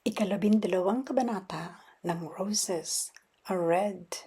Ikalabindalawang kabanata ng Roses Are Red.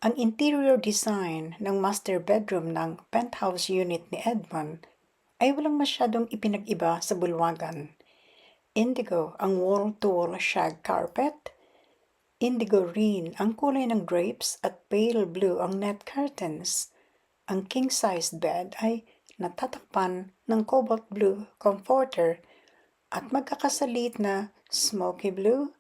Ang interior design ng master bedroom ng penthouse unit ni Edmond ay walang masyadong ipinag-iba sa bulwagan. Indigo ang wall-to-wall shag carpet, indigo rin ang kulay ng drapes at pale blue ang net curtains. Ang king-sized bed ay natatakpan ng cobalt blue comforter at magkakasalit na smoky blue,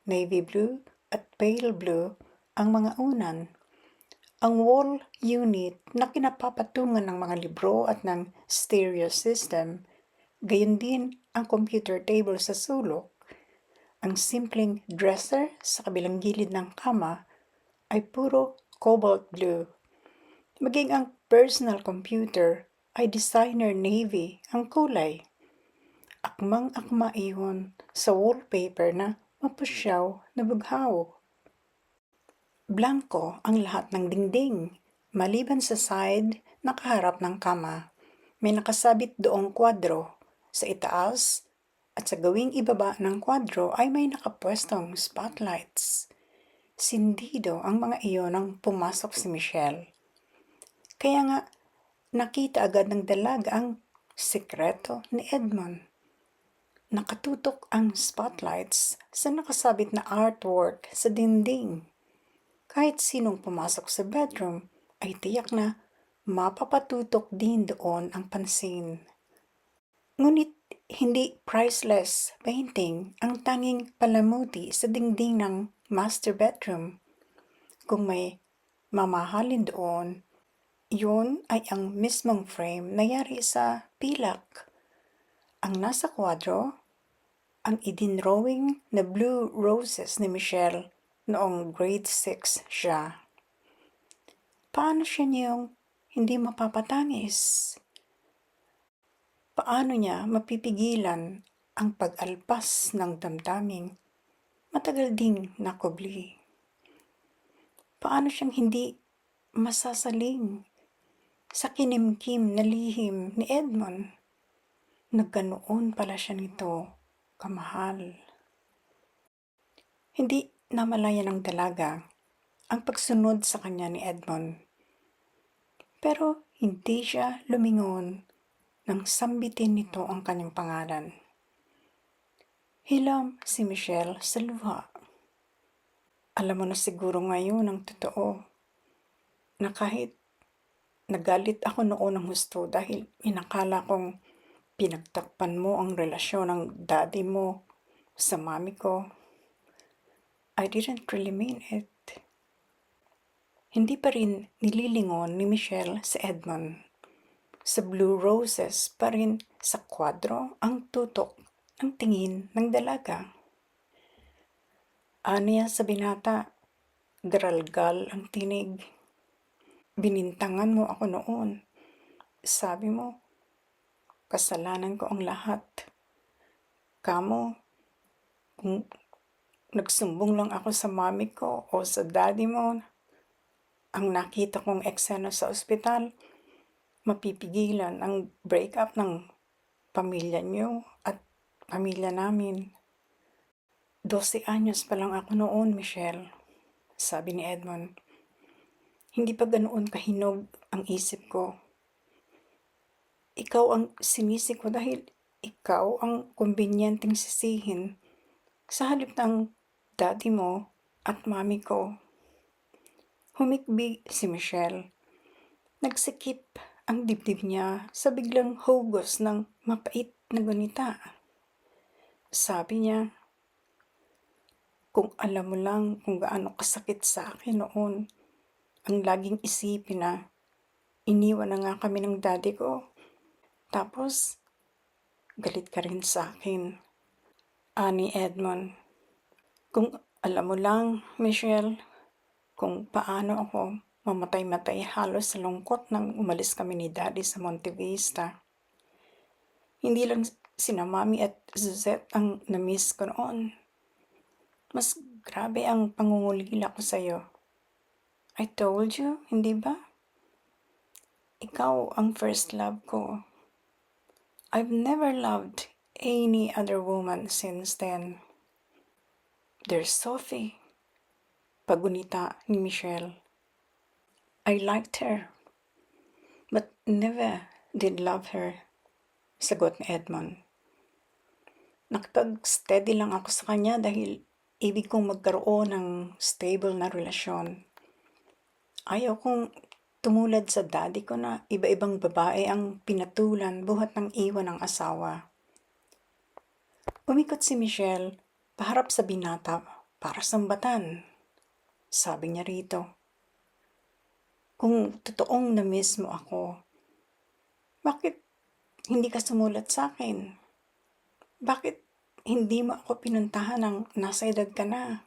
navy blue at pale blue ang mga unan. Ang wall unit na kinapapatungan ng mga libro at ng stereo system, gayon din ang computer table sa sulok. Ang simpleng dresser sa kabilang gilid ng kama ay puro cobalt blue. Maging ang personal computer ay designer navy ang kulay. Akmang-akma iyon sa wallpaper na mapusyaw na bughaw. Blanko ang lahat ng dingding, maliban sa side na kaharap ng kama. May nakasabit doong kwadro sa itaas at sa gawing ibaba ng kwadro ay may nakapwestong spotlights. Sindido ang mga iyon nang pumasok si Michelle. Kaya nga, nakita agad ng dalaga ang sekreto ni Edmond. Nakatutok ang spotlights sa nakasabit na artwork sa dingding. Kahit sinong pumasok sa bedroom ay tiyak na mapapatutok din doon ang pansin. Ngunit hindi priceless painting ang tanging palamuti sa dingding ng master bedroom. Kung may mamahalin doon, yun ay ang mismong frame na yari sa pilak. Ang nasa kwadro, ang idinrawing na blue roses ni Michelle noong grade 6 siya. Paano siya niyong hindi mapapatangis? Paano niya mapipigilan ang pag-alpas ng damdaming matagal ding nakubli? Paano siyang hindi masasaling sa kinimkim na lihim ni Edmond? Nagkanoon pala siya nito, kamahal. Hindi namalaya ng dalaga ang pagsunod sa kanya ni Edmond. Pero hindi siya lumingon nang sambitin nito ang kanyang pangalan. Hilam si Michelle sa luha. Alam mo na siguro ngayon ang totoo na kahit nagalit ako noon ng husto dahil inakala kong pinagtakpan mo ang relasyon ng daddy mo sa mami ko. I didn't really mean it. Hindi pa rin nililingon ni Michelle sa Edmond. Sa blue roses pa rin sa kwadro ang tutok ng tingin ng dalaga. Aniya sa binata, garalgal ang tinig. Binintangan mo ako noon. Sabi mo, kasalanan ko ang lahat. Kamo, kung nagsumbong lang ako sa mami ko o sa daddy mo, ang nakita kong eksena sa ospital, mapipigilan ang breakup ng pamilya niyo at pamilya namin. 12 anyos pa lang ako noon, Michelle, sabi ni Edmond. Hindi pa ganoon kahinog ang isip ko. Ikaw ang sinisi ko dahil ikaw ang kumbinyenteng sisihin sa halip ng daddy mo at mami ko. Humikbi si Michelle. Nagsikip ang dibdib niya sa biglang hugos ng mapait na gunita. Sabi niya, kung alam mo lang kung gaano kasakit sa akin noon, ang laging isipin na iniwan na nga kami ng daddy ko. Tapos, galit ka rin sa akin. Ani Edmond, kung alam mo lang, Michelle, kung paano ako mamatay-matay halos sa lungkot nang umalis kami ni daddy sa Monte Vista. Hindi lang sina Mami at Suzette ang na-miss ko noon. Mas grabe ang pangungulila ko sa'yo. I told you, hindi ba? Ikaw ang first love ko. I've never loved any other woman since then. There's Sophie, pagunita ni Michelle. I liked her, but never did love her, sagot ni Edmond. Nakipag-steady lang ako sa kanya dahil ibig kong magkaroon ng stable na relasyon. Ayaw kong tumulad sa daddy ko na iba-ibang babae ang pinatulan buhat ng iwan ng asawa. Umikot si Michelle paharap sa binata para sambatan. Sabi niya rito, kung totoong na-miss mo ako, bakit hindi ka sumulat sa akin? Bakit hindi mo ako pinuntahan ng nasa edad ka na?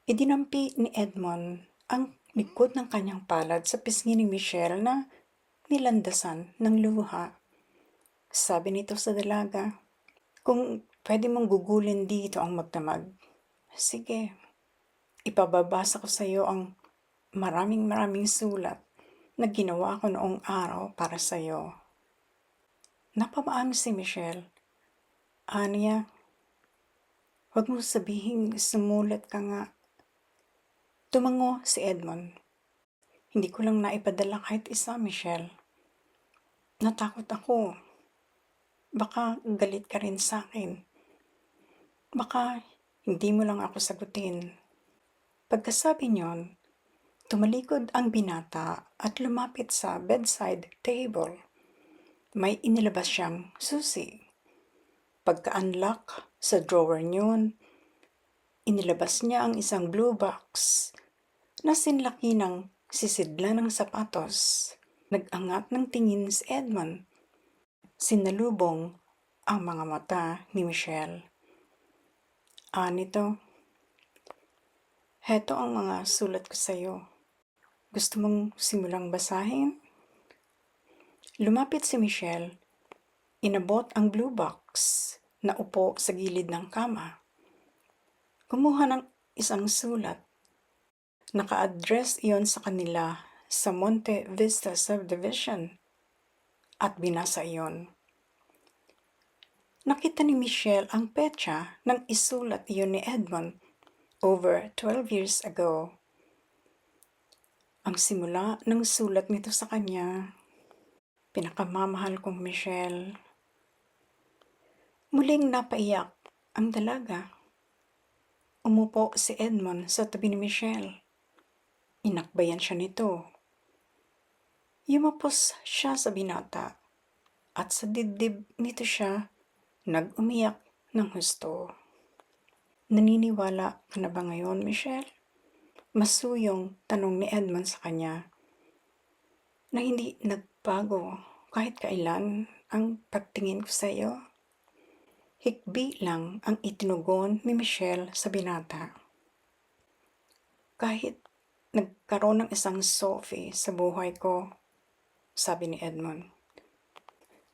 Idinampi ni Edmond ang likod ng kanyang palad sa pisngi ni Michelle na nilandasan ng luha. Sabi nito sa dalaga, kung pwede mong gugulin dito ang magdamag, sige, ipababasa ko sa iyo ang maraming sulat na ginawa ko noong araw para sa iyo. Napamaang si Michelle. Aniya, huwag mo sabihing sumulat ka nga. Tumango si Edmond. Hindi ko lang naipadala kahit isa, Michelle. Natakot ako. Baka galit ka rin sa akin. Baka hindi mo lang ako sagutin. Pagkasabi niyon, tumalikod ang binata at lumapit sa bedside table. May inilabas siyang susi. Pagka-unlock sa drawer niyon, inilabas niya ang isang blue box na sinlaki ng sisidla ng sapatos. Nag-angat ng tingin si Edmond. Sinalubong ang mga mata ni Michelle. Nito, heto ang mga sulat ko sa iyo. Gusto mong simulang basahin? Lumapit si Michelle. Inabot ang blue box na upo sa gilid ng kama. Kumuha ng isang sulat. Naka-address iyon sa kanila sa Monte Vista Subdivision at binasa iyon. Nakita ni Michelle ang petsa ng isulat iyon ni Edmond over 12 years ago. Ang simula ng sulat nito sa kanya, pinakamamahal kong Michelle. Muling napaiyak ang dalaga. Umupo si Edmond sa tabi ni Michelle. Inakbayan siya nito. Yumapos siya sa binata at sa dibdib nito siya nag-umiyak ng husto. Naniniwala ka na ba ngayon, Michelle? Masuyong tanong ni Edmond sa kanya. Na hindi nagbago kahit kailan ang pagtingin ko sa iyo. Hikbi lang ang itinugon ni Michelle sa binata. Kahit nagkaroon ng isang Sophie sa buhay ko, sabi ni Edmond.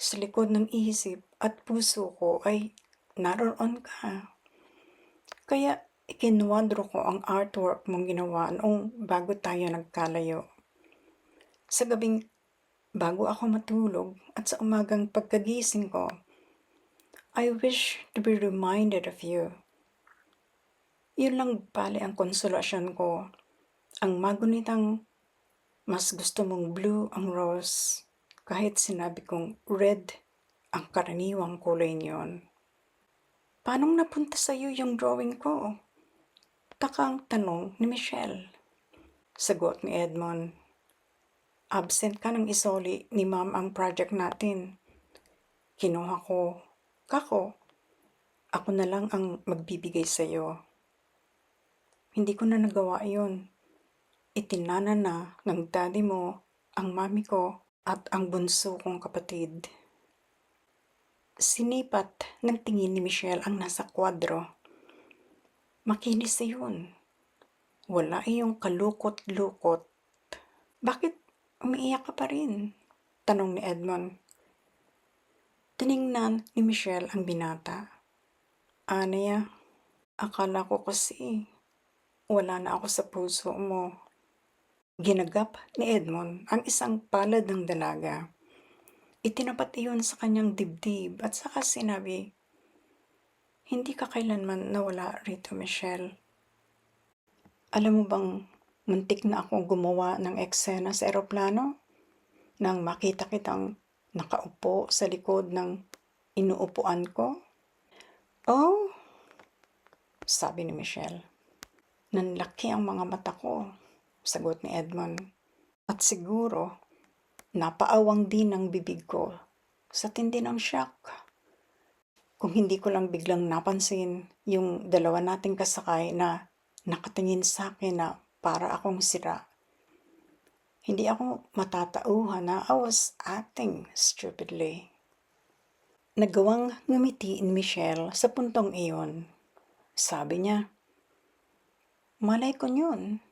Sa likod ng isip at puso ko ay naroon ka. Kaya ikinwadro ko ang artwork mong ginawa noong bago tayo nagkalayo. Sa gabing bago ako matulog at sa umagang pagkagising ko, I wish to be reminded of you. Yun lang pala ang konsolasyon ko. Ang magunitang mas gusto mong blue ang rose kahit sinabi kong red ang karaniwang kulay niyon. Paano napunta sa iyo yung drawing ko? Takang tanong ni Michelle. Sagot ni Edmond. Absent ka ng isoli ni Ma'am ang project natin. Kinuha ko. Kako, ako na lang ang magbibigay sa iyo. Hindi ko na nagawa iyon. Itinana na ng daddy mo, ang mami ko, at ang bunso kong kapatid. Sinipat ng tingin ni Michelle ang nasa kwadro. Makinis yun. Wala iyong kalukot-lukot. Bakit umiiyak ka pa rin? Tanong ni Edmond. Tiningnan ni Michelle ang binata. Aniya, akala ko kasi wala na ako sa puso mo. Ginagap ni Edmond ang isang palad ng dalaga. Itinapat iyon sa kanyang dibdib at saka sinabi, "Hindi ka kailanman nawala rito, Michelle. Alam mo bang muntik na akong gumawa ng eksena sa eroplano nang makita kitang nakaupo sa likod ng inuupuan ko?" "Oh," sabi ni Michelle. "Nanlaki ang mga mata ko," sagot ni Edmond. "At siguro, napaawang din ang bibig ko sa tindi ng shock. Kung hindi ko lang biglang napansin yung dalawa nating kasakay na nakatingin sa akin na para akong sira. Hindi ako matatauhan na I was acting stupidly." Nagawang ngumiti ni Michelle sa puntong iyon. Sabi niya, "Malay ko yun.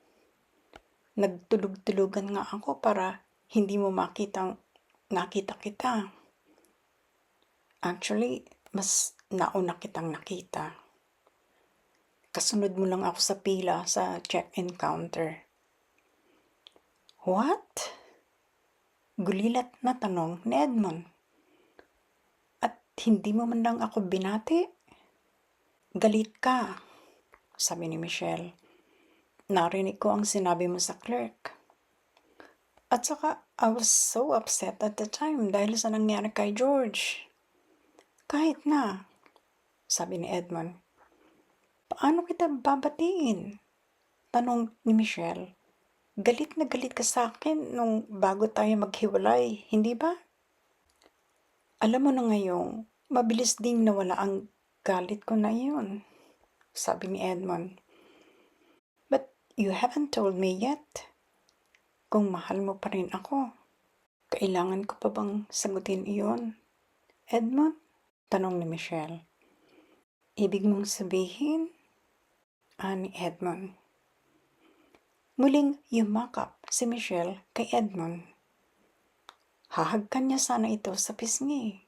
Nagtulog-tulugan nga ako para hindi mo makitang nakita kita. Actually, mas nauna kitang nakita. Kasunod mo lang ako sa pila sa check-in counter." "What?" Gulilat na tanong ni Edmond. "At hindi mo man lang ako binati?" "Galit ka," sabi ni Michelle. "Narinig ko ang sinabi mo sa clerk. At saka, I was so upset at the time dahil sa nangyari kay George." "Kahit na," sabi ni Edmond. "Paano kita babatiin?" tanong ni Michelle. "Galit na galit ka sa akin nung bago tayo maghiwalay, hindi ba?" "Alam mo na ngayong, mabilis ding nawala ang galit ko na iyon," sabi ni Edmond. "But you haven't told me yet kung mahal mo pa rin ako. Kailangan ko pa bang sagutin iyon, Edmond?" tanong ni Michelle. "Ibig mong sabihin?" ni Edmond. Muling yumakap si Michelle kay Edmond. Hahagkan niya sana ito sa pisngi.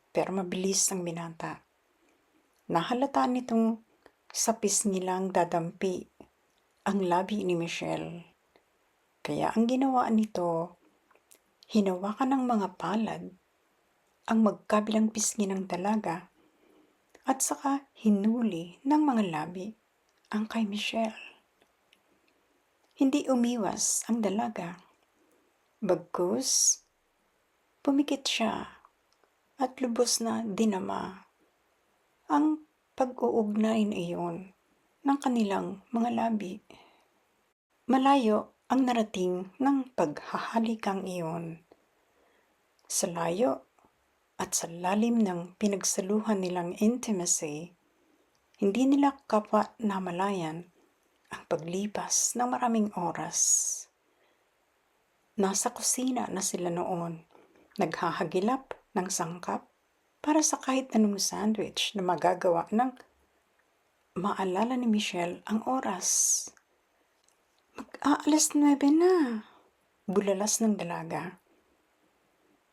Pero mabilis ang binata. Nahalata nitong sa pisngi lang dadampi ang labi ni Michelle. Kaya ang ginawa nito, hinawakan ng mga palad ang magkabilang pisngi ng dalaga at saka hinuli ng mga labi ang kay Michelle. Hindi umiwas ang dalaga. Bagkus, pumikit siya at lubos na dinama ang pag-uugnay na iyon ng kanilang mga labi. Malayo ang narating ng paghahalikang iyon. Sa layo at sa lalim ng pinagsaluhan nilang intimacy, hindi nila kapwa namalayan ang paglipas ng maraming oras. Nasa kusina na sila noon, naghahagilap ng sangkap para sa kahit anong sandwich na magagawa ng maalala ni Michelle ang oras. "Mag-aalas 9 na," bulalas ng dalaga.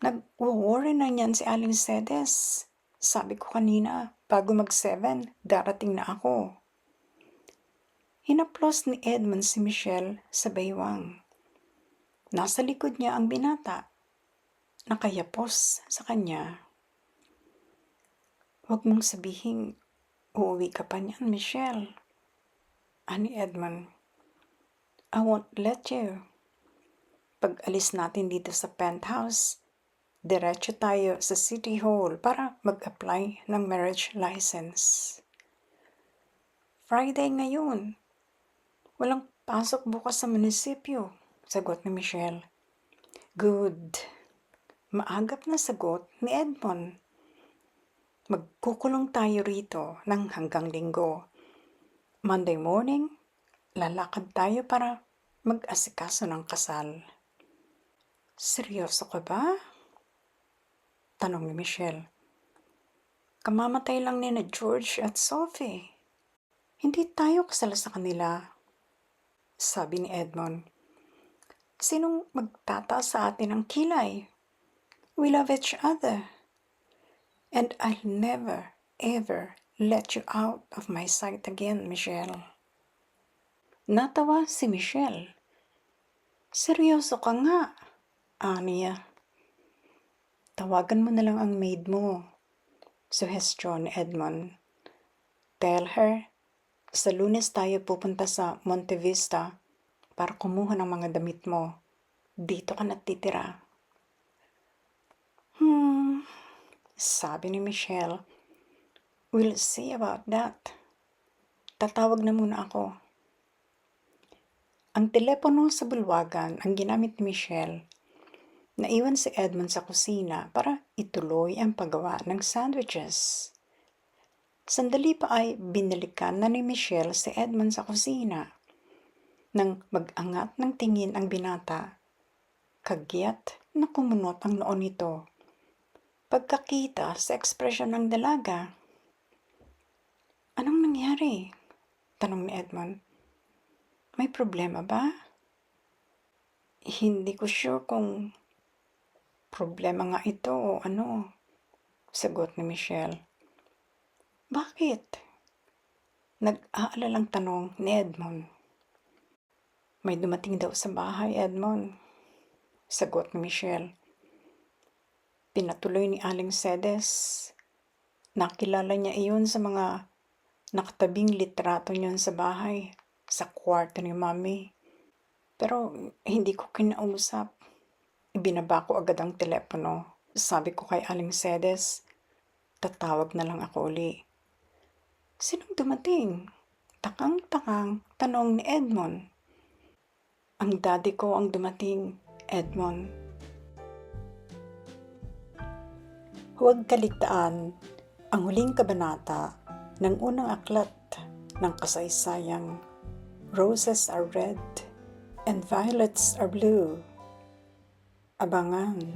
"Nag-worry na yan si Aling Cedes. Sabi ko kanina, bago mag-7, darating na ako." Hinaplos ni Edmond si Michelle sa baywang. Nasa likod niya ang binata, nakayapos sa kanya. "Huwag mong sabihing uuwi ka pa niyan, Michelle," ani Edmond. "I won't let you. Pag alis natin dito sa penthouse, diretso tayo sa City Hall para mag-apply ng marriage license." "Friday ngayon. Walang pasok bukas sa munisipyo," sagot ni Michelle. "Good." Maagap na sagot ni Edmond. "Magkukulong tayo rito ng hanggang Linggo. Monday morning, lalakad tayo para mag-asikaso ng kasal." "Seryoso ka ba?" tanong ni Michelle. "Kamamatay lang ni na George at Sophie. Hindi tayo kasal sa kanila," sabi ni Edmond. "Sinong magtataas sa atin ng kilay? We love each other. And I'll never, ever let you out of my sight again, Michelle." Natawa si Michelle. "Seryoso ka nga," aniya. Tawagan mo na lang ang maid mo. Suhestyon ni Edmond. Tell her, sa Lunes tayo pupunta sa Monte Vista para kumuha ng mga damit mo. Dito ka natitira. Sabi ni Michelle. We'll see about that. Tatawag na muna ako. Ang telepono sa bulwagan ang ginamit ni Michelle. Naiwan si Edmond sa kusina para ituloy ang paggawa ng sandwiches. Sandali pa ay binalikan na ni Michelle si Edmond sa kusina. Nang mag-angat ng tingin ang binata, kagyat na kumunot ang noon nito. Pagkakita sa ekspresyon ng dalaga. Anong nangyari? Tanong ni Edmond. May problema ba? Hindi ko sure kung problema nga ito o ano, sagot ni Michelle. Bakit? Nag-aalalang tanong ni Edmond. May dumating daw sa bahay, Edmond, sagot ni Michelle. Pinatuloy ni Aling Cedes. Nakilala niya iyon sa mga nakatabing litrato niyon sa bahay, sa kwarto ni Mami. Pero hindi ko kinausap. Ibinaba ko agad ang telepono. Sabi ko kay Aling Cedes, tatawag na lang ako uli. Sinong dumating? Takang-takang tanong ni Edmond. Ang daddy ko ang dumating, Edmond. Huwag kaligtaan ang huling kabanata ng unang aklat ng kasaysayang Roses are red and violets are blue. Abangan.